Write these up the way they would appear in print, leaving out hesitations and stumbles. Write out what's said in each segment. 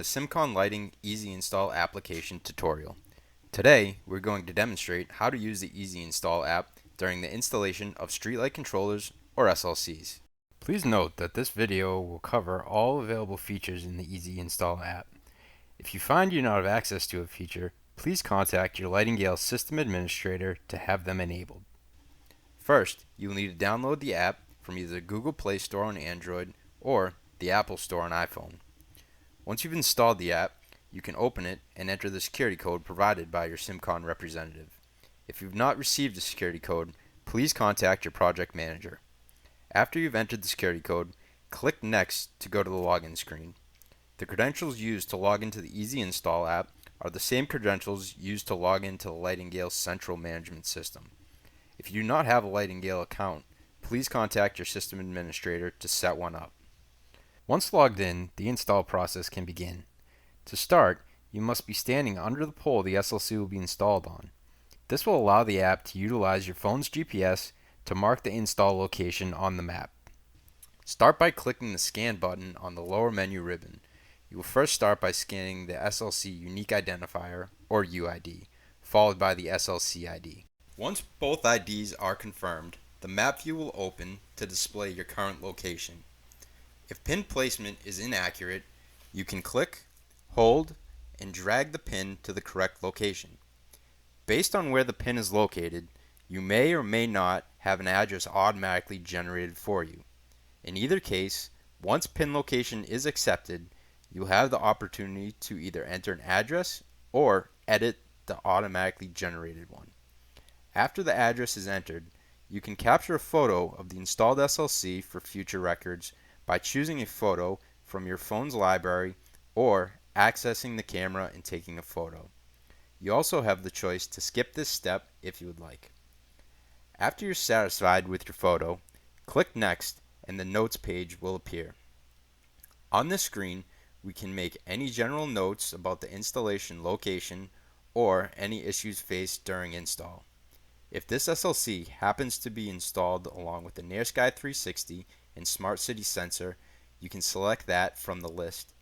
the CIMCON Lighting EZInstall application tutorial. Today, we're going to demonstrate how to use the EZInstall app during the installation of streetlight controllers or SLCs. Please note that this video will cover all available features in the EZInstall app. If you find you not have access to a feature, please contact your Lightingale system administrator to have them enabled. First, you will need to download the app from either the Google Play Store on Android or the Apple Store on iPhone. Once you've installed the app, you can open it and enter the security code provided by your CIMCON representative. If you've not received the security code, please contact your project manager. After you've entered the security code, click Next to go to the login screen. The credentials used to log into the EZInstall app are the same credentials used to log into the Lightingale Central Management System. If you do not have a Lightingale account, please contact your system administrator to set one up. Once logged in, the install process can begin. To start, you must be standing under the pole the SLC will be installed on. This will allow the app to utilize your phone's GPS to mark the install location on the map. Start by clicking the Scan button on the lower menu ribbon. You will first start by scanning the SLC Unique Identifier, or UID, followed by the SLC ID. Once both IDs are confirmed, the map view will open to display your current location. If pin placement is inaccurate, you can click, hold, and drag the pin to the correct location. Based on where the pin is located, you may or may not have an address automatically generated for you. In either case, once pin location is accepted, you'll have the opportunity to either enter an address or edit the automatically generated one. After the address is entered, you can capture a photo of the installed SLC for future records by choosing a photo from your phone's library or accessing the camera and taking a photo. You also have the choice to skip this step if you would like. After you're satisfied with your photo, click Next and the Notes page will appear. On this screen, we can make any general notes about the installation location or any issues faced during install. If this SLC happens to be installed along with the NearSky 360 and Smart City sensor, you can select that from the list.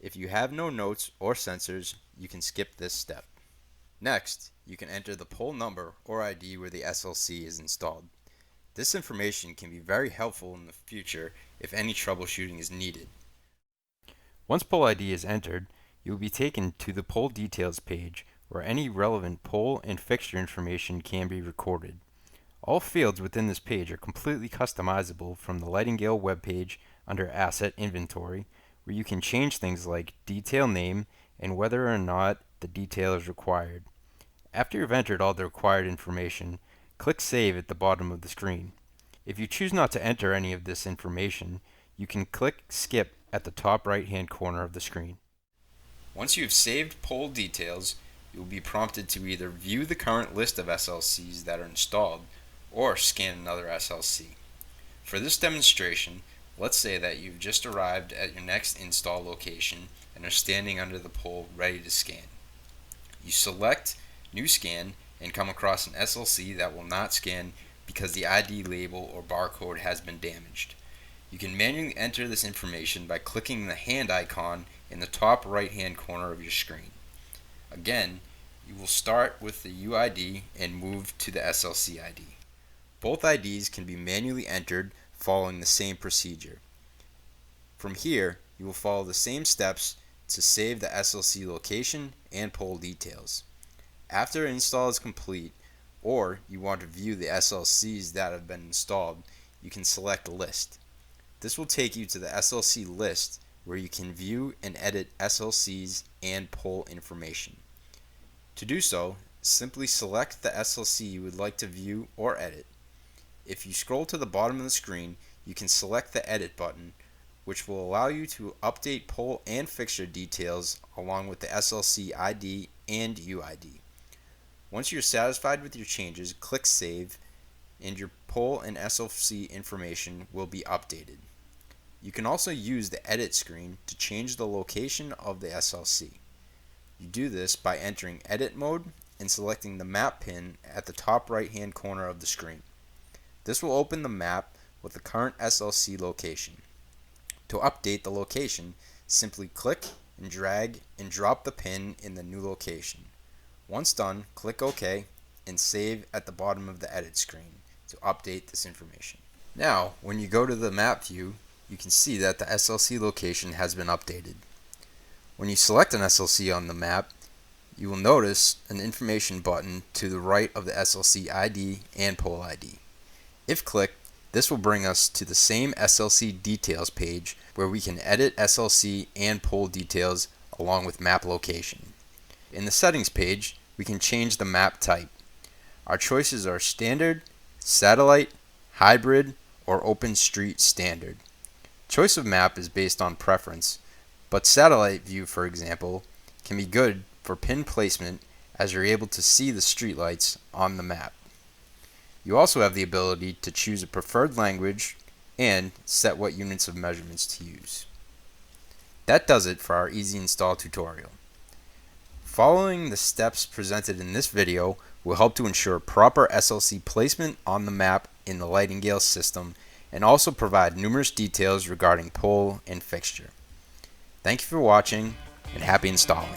If you have no notes or sensors, you can skip this step. Next, you can enter the pole number or ID where the SLC is installed. This information can be very helpful in the future if any troubleshooting is needed. Once pole ID is entered, you will be taken to the pole details page where any relevant pole and fixture information can be recorded. All fields within this page are completely customizable from the Lightingale webpage under Asset Inventory, where you can change things like detail name and whether or not the detail is required. After you've entered all the required information, click Save at the bottom of the screen. If you choose not to enter any of this information, you can click Skip at the top right-hand corner of the screen. Once you have saved pole details, you will be prompted to either view the current list of SLCs that are installed or scan another SLC. For this demonstration, let's say that you've just arrived at your next install location and are standing under the pole ready to scan. You select New Scan and come across an SLC that will not scan because the ID label or barcode has been damaged. You can manually enter this information by clicking the hand icon in the top right-hand corner of your screen. Again, you will start with the UID and move to the SLC ID. Both IDs can be manually entered following the same procedure. From here, you will follow the same steps to save the SLC location and pole details. After install is complete, or you want to view the SLCs that have been installed, you can select List. This will take you to the SLC list where you can view and edit SLCs and pole information. To do so, simply select the SLC you would like to view or edit. If you scroll to the bottom of the screen, you can select the Edit button, which will allow you to update pole and fixture details along with the SLC ID and UID. Once you're satisfied with your changes, click Save, and your pole and SLC information will be updated. You can also use the Edit screen to change the location of the SLC. You do this by entering Edit mode and selecting the map pin at the top right-hand corner of the screen. This will open the map with the current SLC location. To update the location, simply click and drag and drop the pin in the new location. Once done, click OK and save at the bottom of the edit screen to update this information. Now, when you go to the map view, you can see that the SLC location has been updated. When you select an SLC on the map, you will notice an information button to the right of the SLC ID and pole ID. If clicked, this will bring us to the same SLC details page where we can edit SLC and pole details along with map location. In the settings page, we can change the map type. Our choices are standard, satellite, hybrid, or OpenStreet standard. Choice of map is based on preference, but satellite view, for example, can be good for pin placement as you're able to see the streetlights on the map. You also have the ability to choose a preferred language and set what units of measurements to use. That does it for our EZInstall tutorial. Following the steps presented in this video will help to ensure proper SLC placement on the map in the Lightingale system and also provide numerous details regarding pole and fixture. Thank you for watching and happy installing.